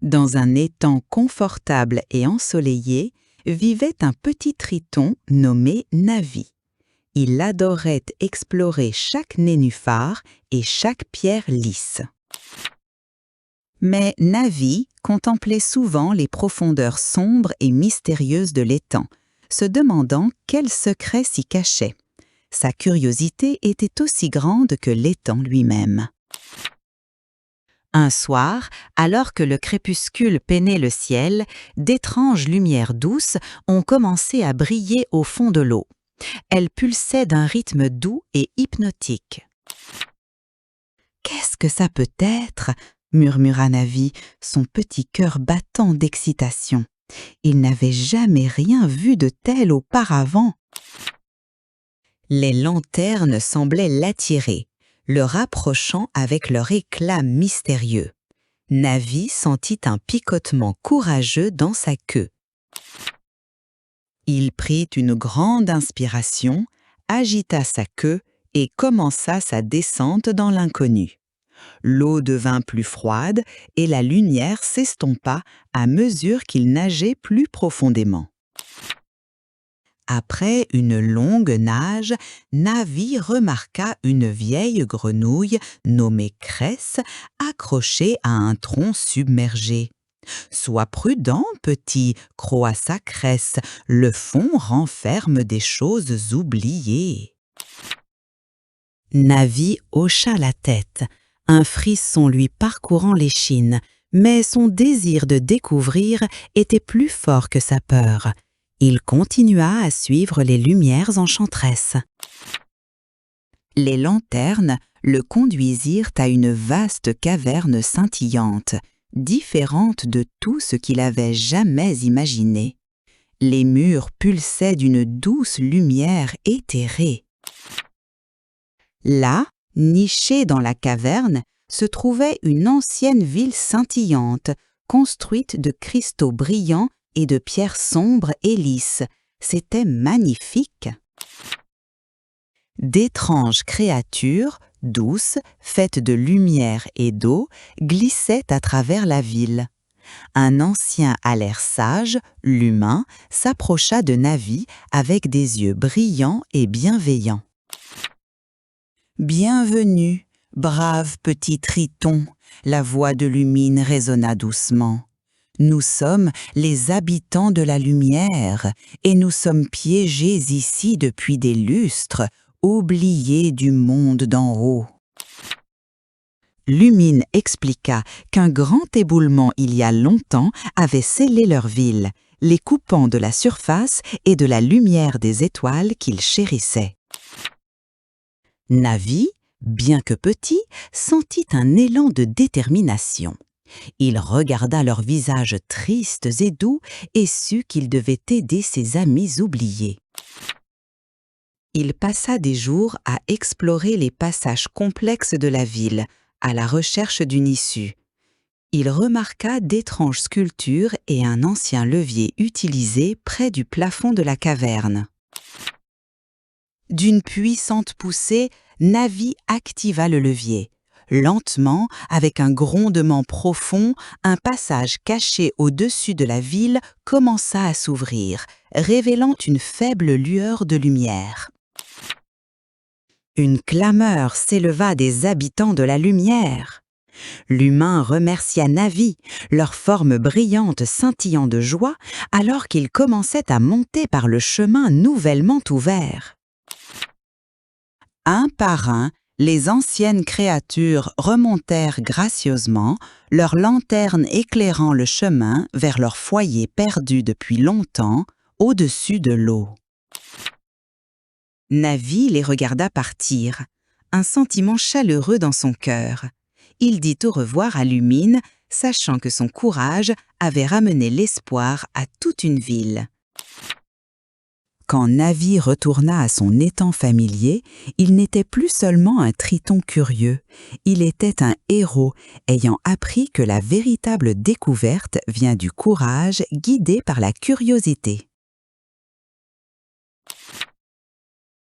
Dans un étang confortable et ensoleillé, vivait un petit triton nommé Navi. Il adorait explorer chaque nénuphar et chaque pierre lisse. Mais Navi contemplait souvent les profondeurs sombres et mystérieuses de l'étang, se demandant quel secret s'y cachait. Sa curiosité était aussi grande que l'étang lui-même. Un soir, alors que le crépuscule peignait le ciel, d'étranges lumières douces ont commencé à briller au fond de l'eau. Elles pulsaient d'un rythme doux et hypnotique. « Qu'est-ce que ça peut être ?» murmura Navi, son petit cœur battant d'excitation. Il n'avait jamais rien vu de tel auparavant. Les lanternes semblaient l'attirer, le rapprochant avec leur éclat mystérieux. Navi sentit un picotement courageux dans sa queue. Il prit une grande inspiration, agita sa queue et commença sa descente dans l'inconnu. L'eau devint plus froide et la lumière s'estompa à mesure qu'il nageait plus profondément. Après une longue nage, Navi remarqua une vieille grenouille nommée Cresse accrochée à un tronc submergé. « Sois prudent, petit » croassa Cresse, « le fond renferme des choses oubliées. » Navi hocha la tête, un frisson lui parcourant l'échine, mais son désir de découvrir était plus fort que sa peur. Il continua à suivre les lumières enchanteresses. Les lanternes le conduisirent à une vaste caverne scintillante, différente de tout ce qu'il avait jamais imaginé. Les murs pulsaient d'une douce lumière éthérée. Là, nichée dans la caverne, se trouvait une ancienne ville scintillante, construite de cristaux brillants et de pierres sombres et lisses. C'était magnifique. D'étranges créatures, douces, faites de lumière et d'eau, glissaient à travers la ville. Un ancien à l'air sage, l'humain, s'approcha de Navi avec des yeux brillants et bienveillants. « Bienvenue, brave petit triton !» la voix de Lumine résonna doucement. « Nous sommes les habitants de la lumière et nous sommes piégés ici depuis des lustres, oubliés du monde d'en haut. » Lumine expliqua qu'un grand éboulement il y a longtemps avait scellé leur ville, les coupant de la surface et de la lumière des étoiles qu'ils chérissaient. Navi, bien que petit, sentit un élan de détermination. Il regarda leurs visages tristes et doux et sut qu'il devait aider ses amis oubliés. Il passa des jours à explorer les passages complexes de la ville, à la recherche d'une issue. Il remarqua d'étranges sculptures et un ancien levier utilisé près du plafond de la caverne. D'une puissante poussée, Navi activa le levier. Lentement, avec un grondement profond, un passage caché au-dessus de la ville commença à s'ouvrir, révélant une faible lueur de lumière. Une clameur s'éleva des habitants de la lumière. L'humain remercia Navi, leur forme brillante scintillant de joie, alors qu'ils commençaient à monter par le chemin nouvellement ouvert. Un par un, les anciennes créatures remontèrent gracieusement, leurs lanternes éclairant le chemin vers leur foyer perdu depuis longtemps, au-dessus de l'eau. Navi les regarda partir, un sentiment chaleureux dans son cœur. Il dit au revoir à Lumine, sachant que son courage avait ramené l'espoir à toute une ville. Quand Navi retourna à son étang familier, il n'était plus seulement un triton curieux, il était un héros ayant appris que la véritable découverte vient du courage guidé par la curiosité.